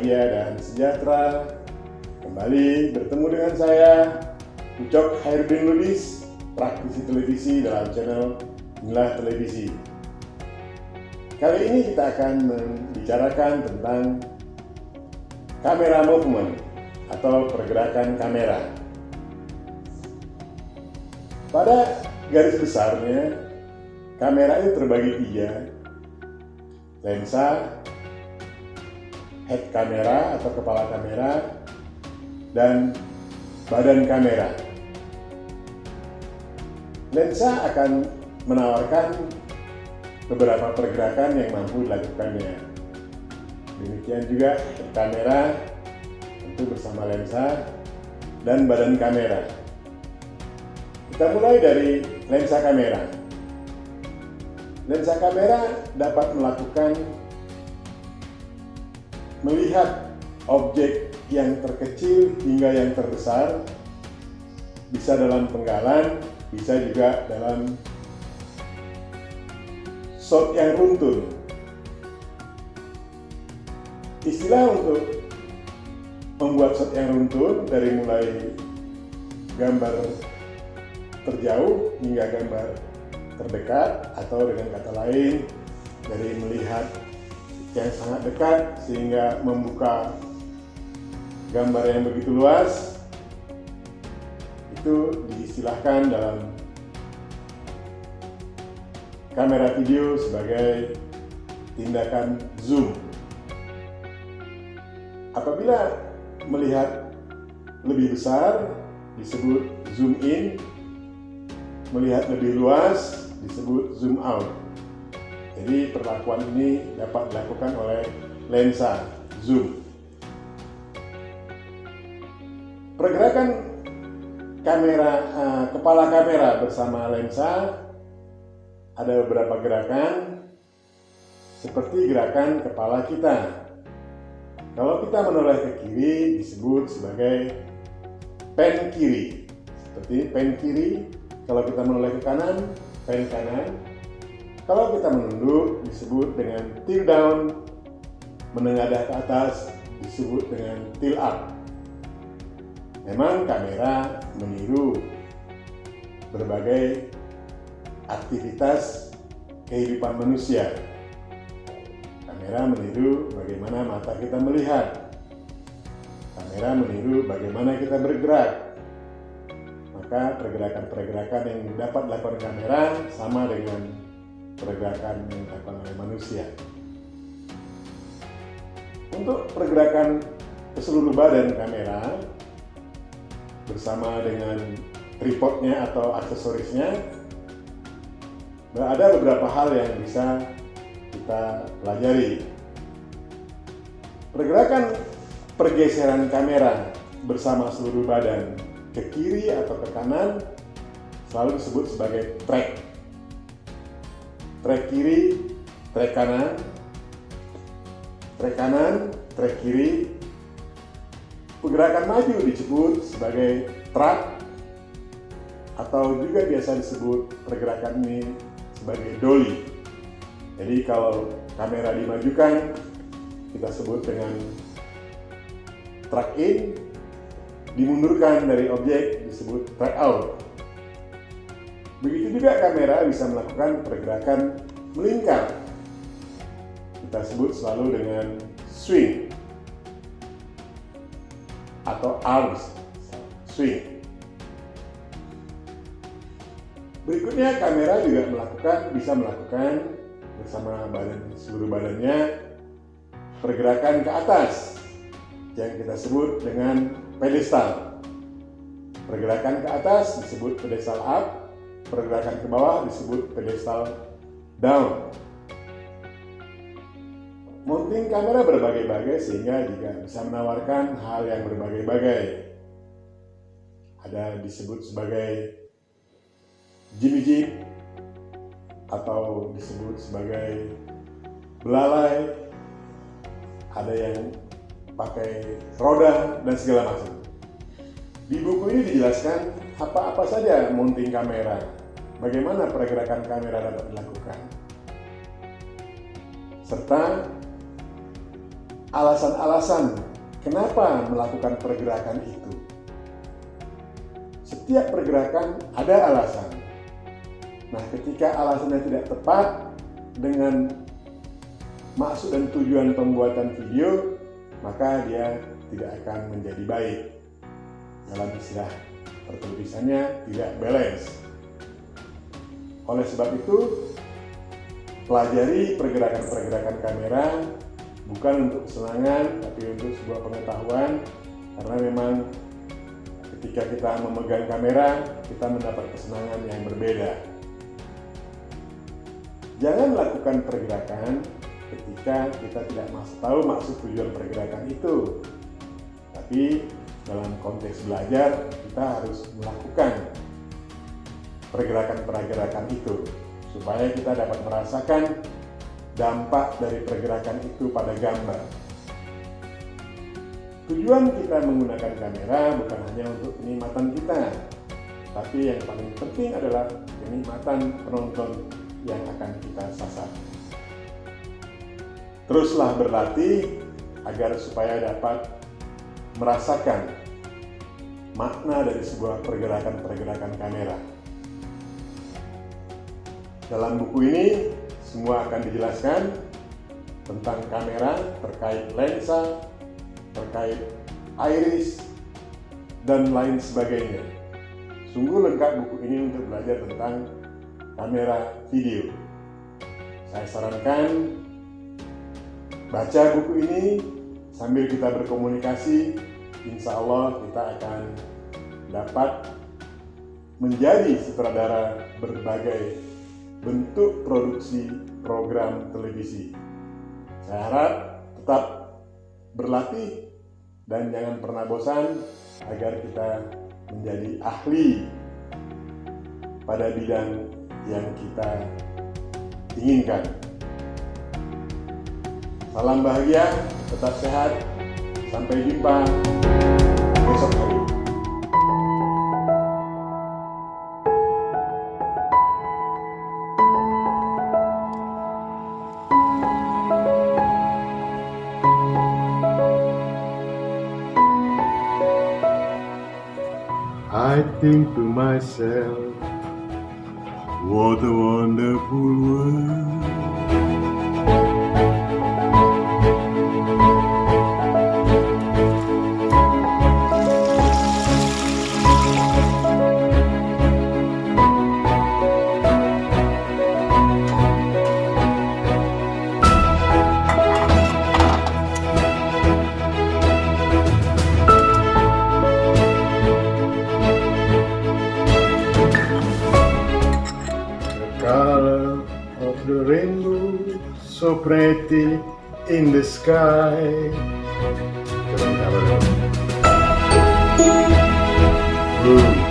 bahagia dan sejahtera. Kembali bertemu dengan saya, Ucok Hairudin Lubis, praktisi televisi dalam channel Inilah Televisi. Kali ini kita akan membicarakan tentang camera movement atau pergerakan kamera. Pada garis besarnya, kamera itu terbagi tiga: lensa, head kamera atau kepala kamera, dan badan kamera. Lensa akan menawarkan beberapa pergerakan yang mampu dilakukannya. Demikian juga head kamera tentu bersama lensa dan badan kamera. Kita mulai dari lensa kamera. Lensa kamera dapat melihat objek yang terkecil hingga yang terbesar, bisa dalam penggalan, bisa juga dalam shot yang runtun. Istilah untuk membuat shot yang runtun dari mulai gambar terjauh hingga gambar terdekat, atau dengan kata lain dari melihat yang sangat dekat sehingga membuka gambar yang begitu luas, itu diistilahkan dalam kamera video sebagai tindakan zoom. Apabila melihat lebih besar disebut zoom in, melihat lebih luas disebut zoom out. Jadi perlakuan ini dapat dilakukan oleh lensa zoom. Pergerakan kamera, kepala kamera bersama lensa ada beberapa gerakan, seperti gerakan kepala kita. Kalau kita menoleh ke kiri disebut sebagai pan kiri, seperti pan kiri. Kalau kita menoleh ke kanan, pan kanan. Kalau kita menunduk disebut dengan tilt down, menengadah ke atas disebut dengan tilt up. Memang kamera meniru berbagai aktivitas kehidupan manusia. Kamera meniru bagaimana mata kita melihat. Kamera meniru bagaimana kita bergerak. Maka pergerakan-pergerakan yang dapat dilakukan kamera sama dengan pergerakan yang dilakukan oleh manusia. Untuk pergerakan keseluruh badan kamera bersama dengan tripodnya atau aksesorisnya, ada beberapa hal yang bisa kita pelajari. Pergerakan pergeseran kamera bersama seluruh badan ke kiri atau ke kanan selalu disebut sebagai track. Track kiri, track kanan, track kanan, track kiri. Pergerakan maju disebut sebagai track, atau juga biasa disebut pergerakan ini sebagai dolly. Jadi kalau kamera dimajukan kita sebut dengan track in, dimundurkan dari objek disebut track out. Begitu juga kamera bisa melakukan pergerakan melingkar, kita sebut selalu dengan swing atau arms swing. Berikutnya kamera juga bisa melakukan bersama seluruh badannya pergerakan ke atas yang kita sebut dengan pedestal. Pergerakan ke atas disebut pedestal up, pergerakan ke bawah disebut pedestal down. Mounting kamera berbagai-bagai sehingga juga bisa menawarkan hal yang berbagai-bagai. Ada disebut sebagai jimmy jig atau disebut sebagai belalai, ada yang pakai roda dan segala macam. Di buku ini dijelaskan apa-apa saja mounting kamera, bagaimana pergerakan kamera dapat dilakukan, serta alasan-alasan kenapa melakukan pergerakan itu. Setiap pergerakan ada alasan. Nah, ketika alasannya tidak tepat dengan maksud dan tujuan pembuatan video, maka dia tidak akan menjadi baik. Dalam istilah pertulisannya tidak balance. Oleh sebab itu, pelajari pergerakan-pergerakan kamera bukan untuk kesenangan, tapi untuk sebuah pengetahuan, karena memang ketika kita memegang kamera, kita mendapat kesenangan yang berbeda. Jangan lakukan pergerakan ketika kita tidak tahu maksud tujuan pergerakan itu. Tapi dalam konteks belajar, kita harus melakukan pergerakan-pergerakan itu supaya kita dapat merasakan dampak dari pergerakan itu pada gambar. Tujuan kita menggunakan kamera bukan hanya untuk kenikmatan kita, tapi yang paling penting adalah kenikmatan penonton yang akan kita sasar. Teruslah berlatih agar supaya dapat merasakan makna dari sebuah pergerakan-pergerakan kamera. Dalam buku ini semua akan dijelaskan tentang kamera, terkait lensa, terkait iris, dan lain sebagainya. Sungguh lengkap buku ini untuk belajar tentang kamera video. Saya sarankan baca buku ini sambil kita berkomunikasi. Insya Allah kita akan dapat menjadi sutradara berbagai bentuk produksi program televisi. Saya harap tetap berlatih dan jangan pernah bosan agar kita menjadi ahli pada bidang yang kita inginkan. Salam bahagia, tetap sehat, sampai jumpa besok hari. I think to myself, what a wonderful world. Color of the rainbow, so pretty in the sky. Blue.